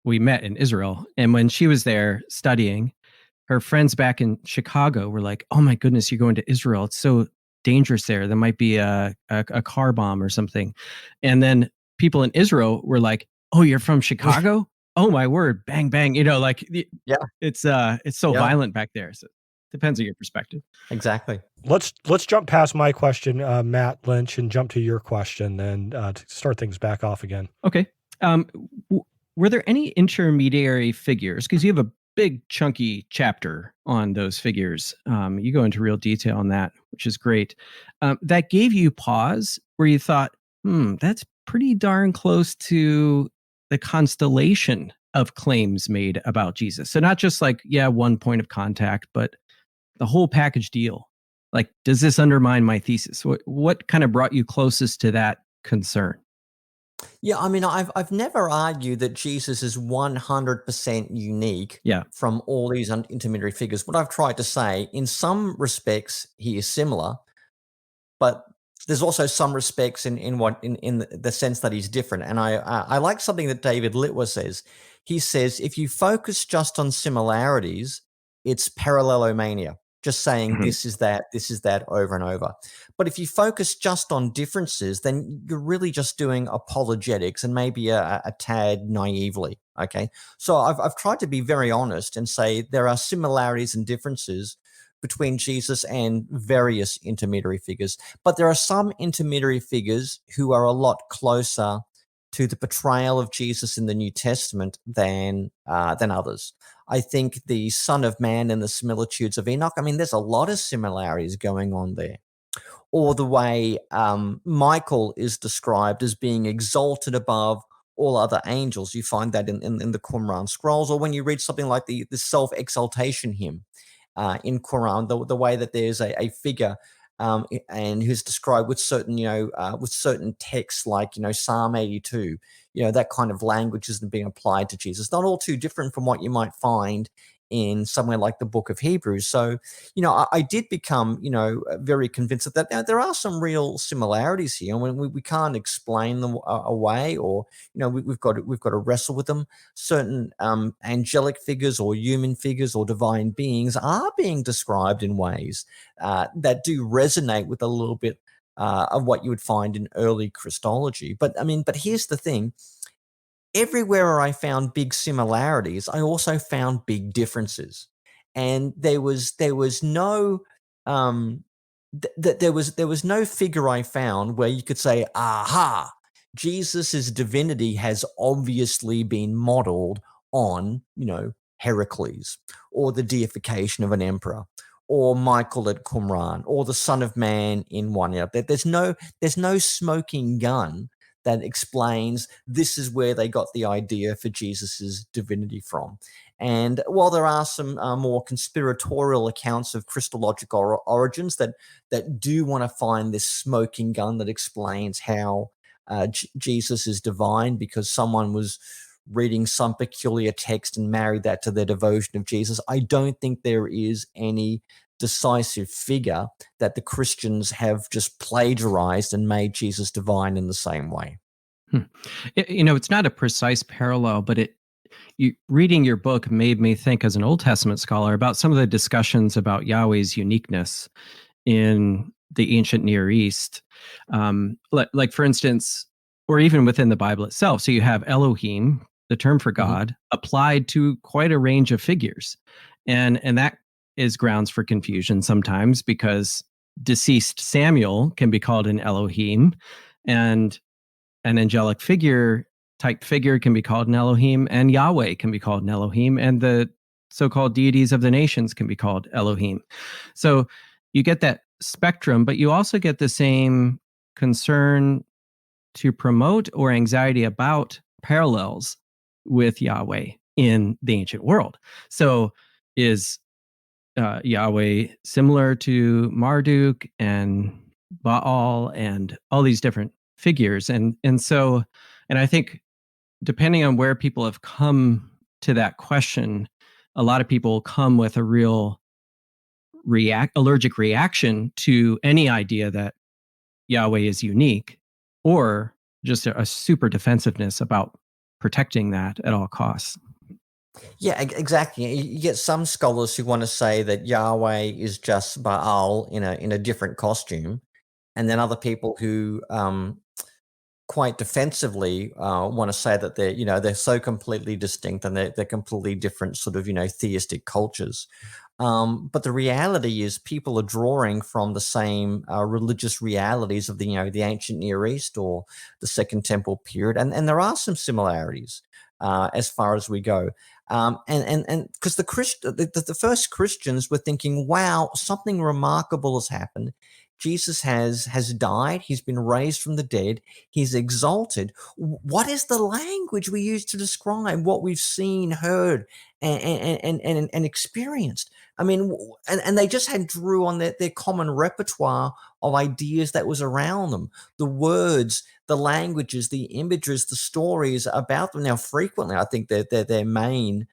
We met in Israel, and when she was there studying, her friends back in Chicago were like, "Oh my goodness, you're going to Israel. It's so dangerous there. There might be a car bomb or something." And then people in Israel were like, "Oh, you're from Chicago? Oh my word, bang bang." Yeah, it's so violent back there. So it depends on your perspective. Exactly. Let's jump past my question, Matt Lynch, and jump to your question, and to start things back off again. Okay. Were there any intermediary figures? Because you have a big chunky chapter on those figures. You go into real detail on that, which is great. That gave you pause where you thought, that's pretty darn close to the constellation of claims made about Jesus. So not just like, one point of contact, but the whole package deal. Like, does this undermine my thesis? What kind of brought you closest to that concern? Yeah, I mean, I've never argued that Jesus is 100% unique from all these intermediary figures. What I've tried to say, in some respects, he is similar, but there's also some respects in the sense that he's different. And I like something that David Litwer says. He says, if you focus just on similarities, it's parallelomania. Just saying this is that over and over. But if you focus just on differences, then you're really just doing apologetics and maybe a tad naively. Okay. So I've tried to be very honest and say there are similarities and differences between Jesus and various intermediary figures. But there are some intermediary figures who are a lot closer to the portrayal of Jesus in the New Testament than others. I think the Son of Man and the similitudes of Enoch, I mean, there's a lot of similarities going on there. Or the way Michael is described as being exalted above all other angels. You find that in the Qumran scrolls, or when you read something like the self-exaltation hymn in Quran, the way that there's a figure and who's described with certain, with certain texts like, Psalm 82, that kind of language is being applied to Jesus. Not all too different from what you might find in somewhere like the book of Hebrews. So, I did become, very convinced that there are some real similarities here. And we can't explain them away, or, we've got to wrestle with them. Certain angelic figures or human figures or divine beings are being described in ways that do resonate with a little bit of what you would find in early Christology. But here's the thing. Everywhere where I found big similarities, I also found big differences, and there was no there was no figure I found where you could say, "Aha, Jesus's divinity has obviously been modeled on, Heracles, or the deification of an emperor, or Michael at Qumran, or the Son of Man in one." There's no smoking gun that explains this is where they got the idea for Jesus's divinity from. And while there are some more conspiratorial accounts of Christological origins that do want to find this smoking gun that explains how Jesus is divine because someone was reading some peculiar text and married that to their devotion of Jesus, I don't think there is any decisive figure that the Christians have just plagiarized and made Jesus divine in the same way. It's not a precise parallel, but reading your book made me think, as an Old Testament scholar, about some of the discussions about Yahweh's uniqueness in the ancient Near East. Like, for instance, or even within the Bible itself. So you have Elohim, the term for God, applied to quite a range of figures. And that is grounds for confusion sometimes, because deceased Samuel can be called an Elohim, and an angelic type figure can be called an Elohim, and Yahweh can be called an Elohim, and the so-called deities of the nations can be called Elohim. So you get that spectrum, but you also get the same concern to promote or anxiety about parallels with Yahweh in the ancient world. So is Yahweh similar to Marduk and Baal and all these different figures? And I think, depending on where people have come to that question, a lot of people come with a real allergic reaction to any idea that Yahweh is unique, or just a super defensiveness about protecting that at all costs. Yeah, exactly. You get some scholars who want to say that Yahweh is just Baal in a different costume, and then other people who quite defensively want to say that they're so completely distinct and they're completely different sort of theistic cultures. But the reality is, people are drawing from the same religious realities of the ancient Near East or the Second Temple period, and there are some similarities as far as we go. And because the first Christians were thinking, wow, something remarkable has happened. Jesus has died. He's been raised from the dead. He's exalted. What is the language we use to describe what we've seen, heard, and experienced? I mean, and they just drew on their common repertoire of ideas that was around them, the words, the languages, the images, the stories about them. Now, frequently, I think that their main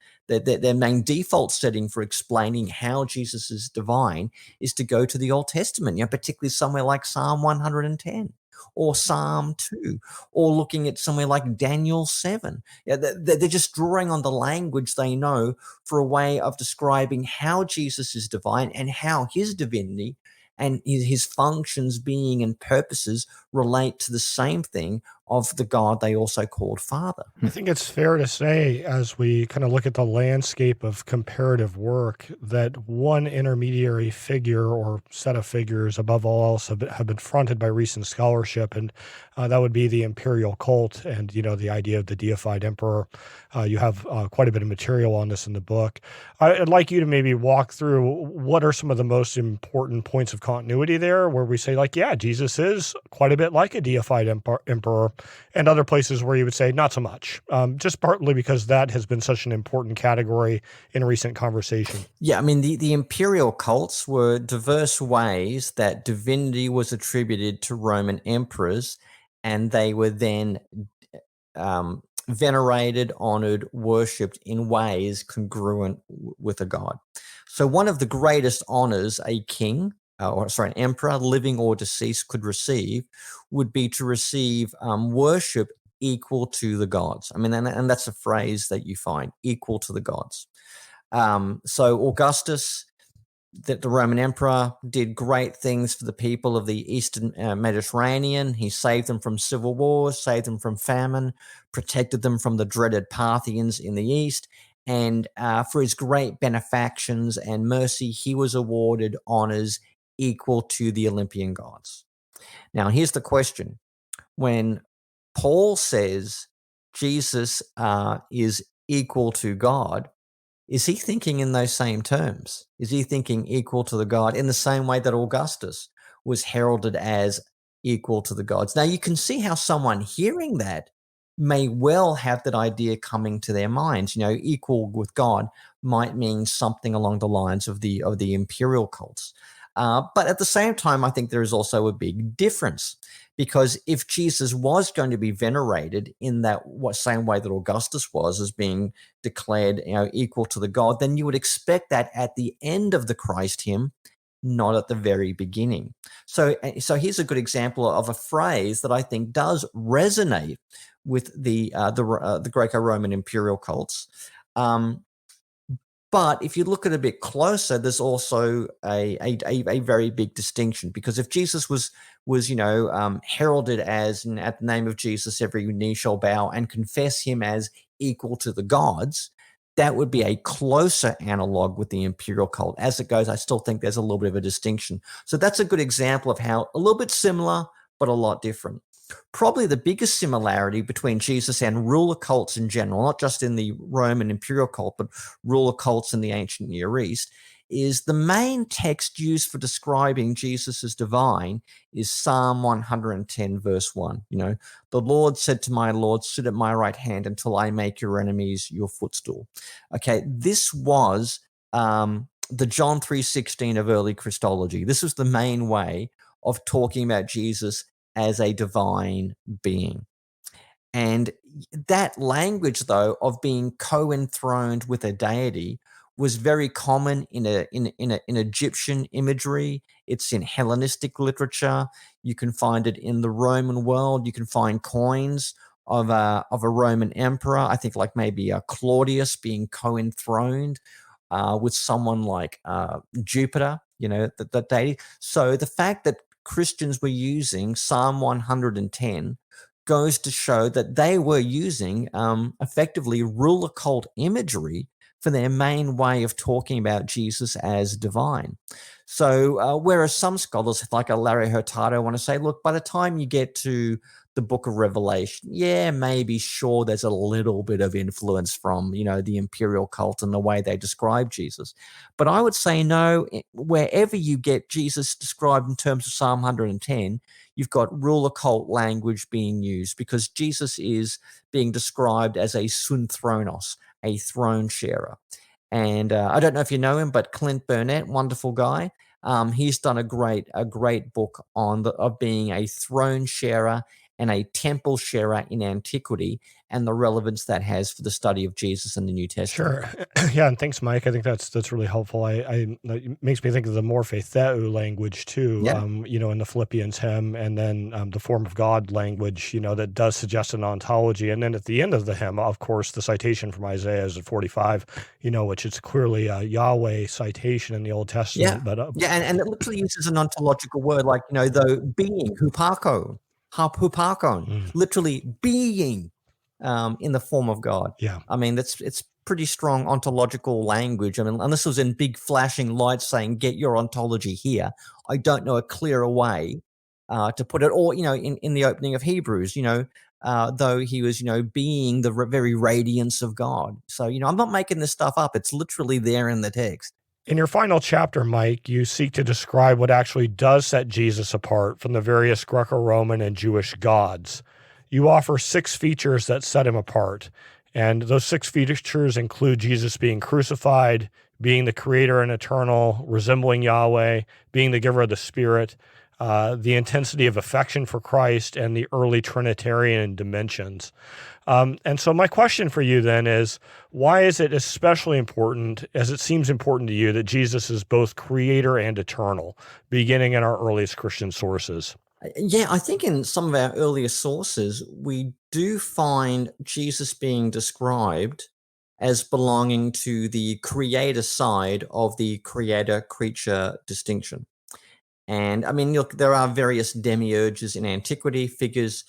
default setting for explaining how Jesus is divine is to go to the Old Testament, particularly somewhere like Psalm 110 or Psalm 2, or looking at somewhere like Daniel 7. They're just drawing on the language they know for a way of describing how Jesus is divine and how his divinity and his functions, being, and purposes relate to the same thing of the God they also called Father. I think it's fair to say, as we kind of look at the landscape of comparative work, that one intermediary figure or set of figures above all else have been fronted by recent scholarship, and that would be the Imperial cult and, the idea of the deified emperor. You have quite a bit of material on this in the book. I'd like you to maybe walk through what are some of the most important points of continuity there, where we say, like, yeah, Jesus is quite a bit like a deified emperor, and other places where you would say not so much, just partly because that has been such an important category in recent conversation. Yeah, I mean, the imperial cults were diverse ways that divinity was attributed to Roman emperors, and they were then venerated, honored, worshipped in ways congruent with a god. So one of the greatest honors a king, an emperor, living or deceased, could receive would be to receive worship equal to the gods. I mean, and that's a phrase that you find, equal to the gods. So Augustus, the Roman emperor, did great things for the people of the Eastern Mediterranean. He saved them from civil wars, saved them from famine, protected them from the dreaded Parthians in the East. And for his great benefactions and mercy, he was awarded honors equal to the Olympian gods. Now, here's the question. When Paul says Jesus is equal to God, is he thinking in those same terms? Is he thinking equal to the God in the same way that Augustus was heralded as equal to the gods? Now, you can see how someone hearing that may well have that idea coming to their minds. Equal with God might mean something along the lines of the imperial cults. But at the same time, I think there is also a big difference, because if Jesus was going to be venerated in that same way that Augustus was, as being declared equal to the God, then you would expect that at the end of the Christ hymn, not at the very beginning. So here's a good example of a phrase that I think does resonate with the Greco-Roman imperial cults. But if you look at it a bit closer, there's also a very big distinction, because if Jesus was heralded as, at the name of Jesus, every knee shall bow and confess him as equal to the gods, that would be a closer analog with the imperial cult. As it goes, I still think there's a little bit of a distinction. So that's a good example of how a little bit similar, but a lot different. Probably the biggest similarity between Jesus and ruler cults in general, not just in the Roman imperial cult, but ruler cults in the ancient Near East, is the main text used for describing Jesus as divine is Psalm 110, verse 1. The Lord said to my Lord, sit at my right hand until I make your enemies your footstool. Okay, this was the John 3:16 of early Christology. This was the main way of talking about Jesus as a divine being. And that language, though, of being co-enthroned with a deity was very common in Egyptian imagery. It's in Hellenistic literature. You can find it in the Roman world. You can find coins of a Roman emperor, I think like maybe Claudius being co-enthroned with someone like Jupiter, the deity. So the fact that Christians were using Psalm 110 goes to show that they were using effectively ruler cult imagery for their main way of talking about Jesus as divine. So whereas some scholars like Larry Hurtado want to say, look, by the time you get to the book of Revelation, maybe sure there's a little bit of influence from, the imperial cult and the way they describe Jesus. But I would say no, wherever you get Jesus described in terms of Psalm 110, you've got ruler cult language being used, because Jesus is being described as a sunthronos, a throne sharer. And I don't know if you know him, but Clint Burnett, wonderful guy. He's done a great book of being a throne sharer and a temple sharer in antiquity, and the relevance that has for the study of Jesus in the New Testament. Sure. Yeah, and thanks, Mike. I think that's really helpful. It makes me think of the morphe theou language too, Yeah. in the Philippians hymn, and then the form of God language, that does suggest an ontology. And then at the end of the hymn, of course, the citation from Isaiah is at 45, which is clearly a Yahweh citation in the Old Testament. Yeah. But And it literally uses an ontological word like, the being, hupakon, literally being in the form of God. Yeah. I mean, it's pretty strong ontological language. I mean, and this was in big flashing lights saying, get your ontology here. I don't know a clearer way to put it. Or, in the opening of Hebrews, though he was, being the very radiance of God. So, I'm not making this stuff up. It's literally there in the text. In your final chapter, Mike, you seek to describe what actually does set Jesus apart from the various Greco-Roman and Jewish gods. you offer 6 features that set him apart. And those 6 features include Jesus being crucified, being the creator and eternal, resembling Yahweh, being the giver of the Spirit, the intensity of affection for Christ, and the early Trinitarian dimensions. And so my question for you then is, why is it especially important, as it seems important to you, that Jesus is both creator and eternal, beginning in our earliest Christian sources? Yeah, I think in some of our earlier sources, we do find Jesus being described as belonging to the creator side of the creator-creature distinction. And I mean, look, there are various demiurges in antiquity, figures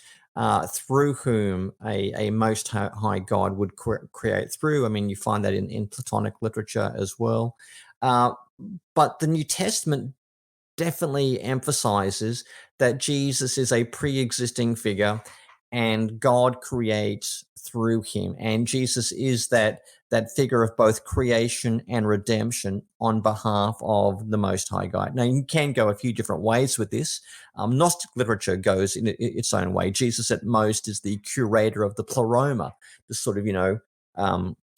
through whom a most high God would create through. I mean, you find that in Platonic literature as well. But the New Testament definitely emphasizes that Jesus is a pre-existing figure and God creates through him. And Jesus is that figure of both creation and redemption on behalf of the Most High God. Now, you can go a few different ways with this. Gnostic literature goes in its own way. Jesus at most is the curator of the pleroma, the sort of,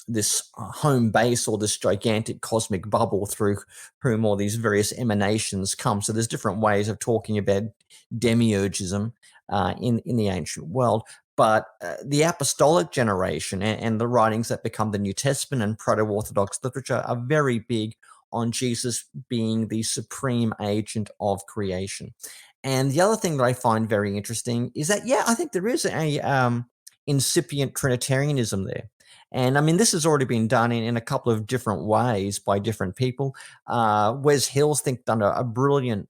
this home base or this gigantic cosmic bubble through whom all these various emanations come. So there's different ways of talking about demiurgism in the ancient world. But the apostolic generation and the writings that become the New Testament and proto-Orthodox literature are very big on Jesus being the supreme agent of creation. And the other thing that I find very interesting is that, I think there is a incipient Trinitarianism there. And I mean, this has already been done in a couple of different ways by different people. Wes Hill's done a brilliant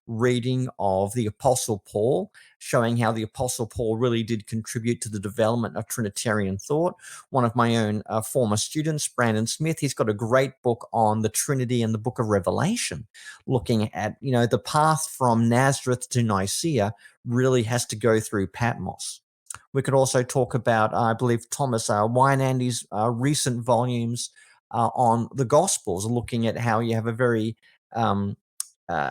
reading of the Apostle Paul, showing how the Apostle Paul really did contribute to the development of Trinitarian thought. One of my own former students, Brandon Smith, he's got a great book on the Trinity and the book of Revelation, looking at, the path from Nazareth to Nicaea really has to go through Patmos. We could also talk about, I believe, Thomas Wynandy's recent volumes on the Gospels, looking at how you have a very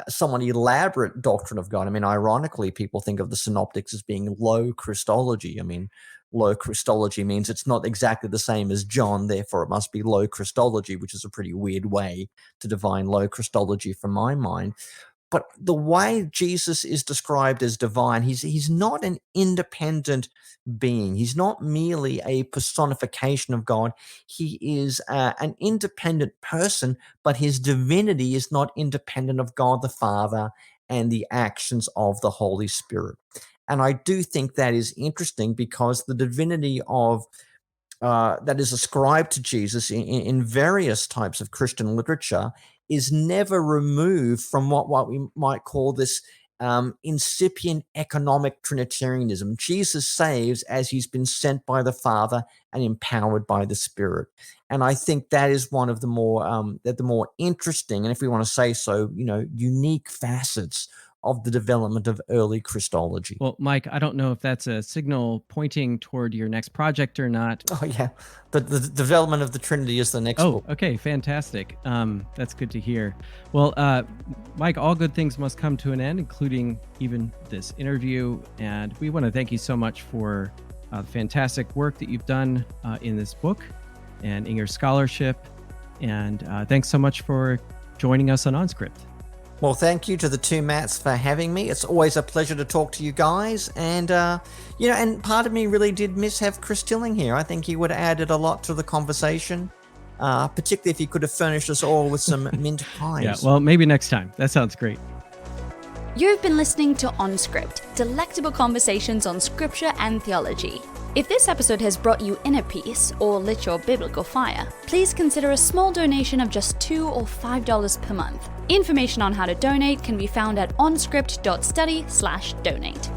somewhat elaborate doctrine of God. I mean, ironically, people think of the synoptics as being low Christology. I mean, low Christology means it's not exactly the same as John, therefore it must be low Christology, which is a pretty weird way to define low Christology from my mind. But the way Jesus is described as divine, he's not an independent being. He's not merely a personification of God. He is an independent person, but his divinity is not independent of God the Father and the actions of the Holy Spirit. And I do think that is interesting because the divinity of that is ascribed to Jesus in various types of Christian literature is never removed from what we might call this incipient economic Trinitarianism. Jesus saves as he's been sent by the Father and empowered by the Spirit. And I think that is one of the more interesting, and if we want to say so, unique facets of the development of early Christology. Well, Mike, I don't know if that's a signal pointing toward your next project or not. Oh, yeah. The development of the Trinity is the next book. Okay, fantastic. That's good to hear. Well, Mike, all good things must come to an end, including even this interview. And we want to thank you so much for the fantastic work that you've done in this book and in your scholarship. And thanks so much for joining us on OnScript. Well, thank you to the two Matts for having me. It's always a pleasure to talk to you guys. And, and part of me really did miss have Chris Tilling here. I think he would have added a lot to the conversation, particularly if he could have furnished us all with some mint pies. Yeah, well, maybe next time. That sounds great. You've been listening to OnScript, delectable conversations on scripture and theology. If this episode has brought you inner peace or lit your biblical fire, please consider a small donation of just $2 or $5 per month. Information on how to donate can be found at onscript.study/donate.